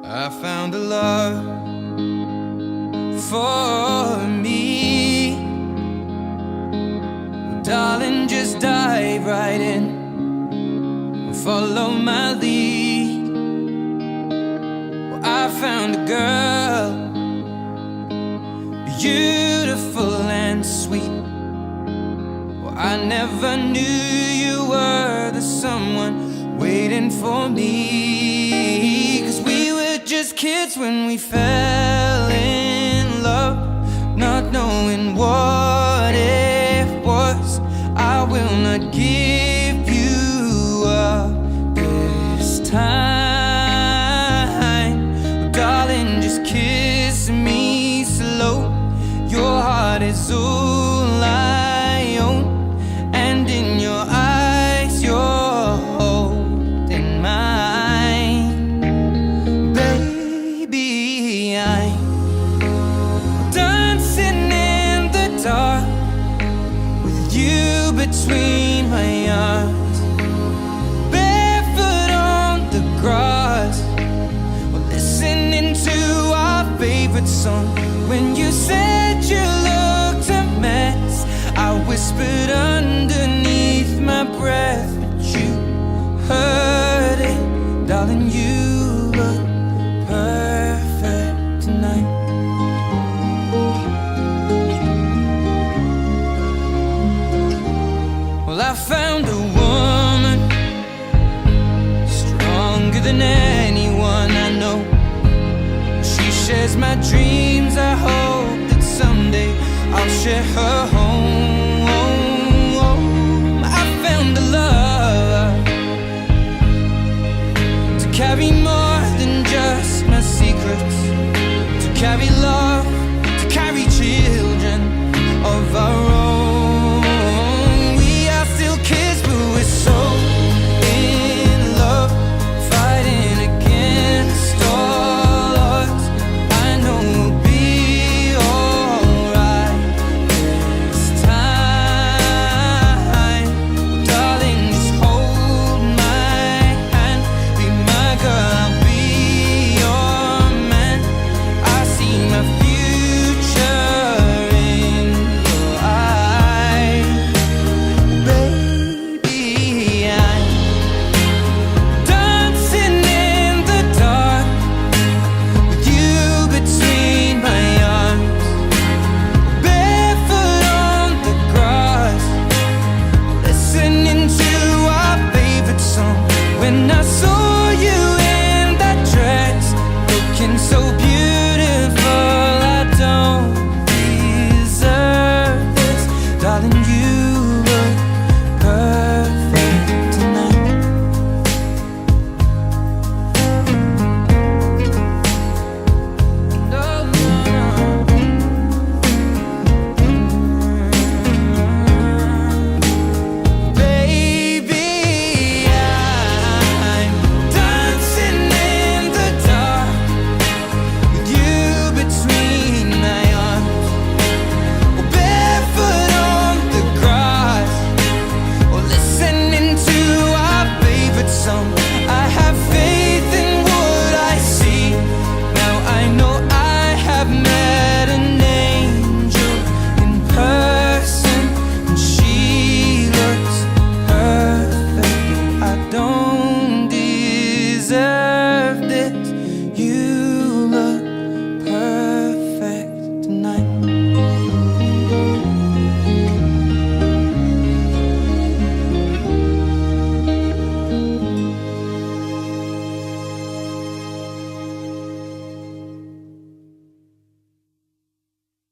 I found a love for me. Darling, just dive right in, follow my lead. Well, I found a girl, beautiful and sweet. Well, I never knew you were the someone waiting for me. 'Cause we were just kids when we fell in love, not knowing what it was. I will not give you up this time. Darling, just kiss me slow. Your heart is all I own, and in your eyes you're holding mine. Baby, I'm dancing in the dark with you between my arms, barefoot on the grass, listening to our favorite song. When you said you looked a mess, I whispered underneath my breath, but you heard it. Darling, you look perfect tonight. Well, I found a woman stronger than anyone I know. She shares my dreams. I hope that someday I'll share her home. I found a love to carry more than just my secrets, to carry love, to carry children of our own. We are still kids, but we're so in love, fighting against all odds. I know we'll be alright this time. Darling, just hold my hand, be my girl, I'll be your man. I see my future in your eyes. Baby, I'm dancing in the dark with you between my arms, barefoot on the grass, listening to our favorite song. When I saw you in that dress, looking so beautiful, I don't deserve this. Darling, you look perfect tonight. No, no, no. Baby, I'm dancing in the dark with you between my arms, barefoot on the grass, listening to our favorite song. I have faith in what I see. Now I know I have met an angel in person, and she looks perfect. I don't deserve this.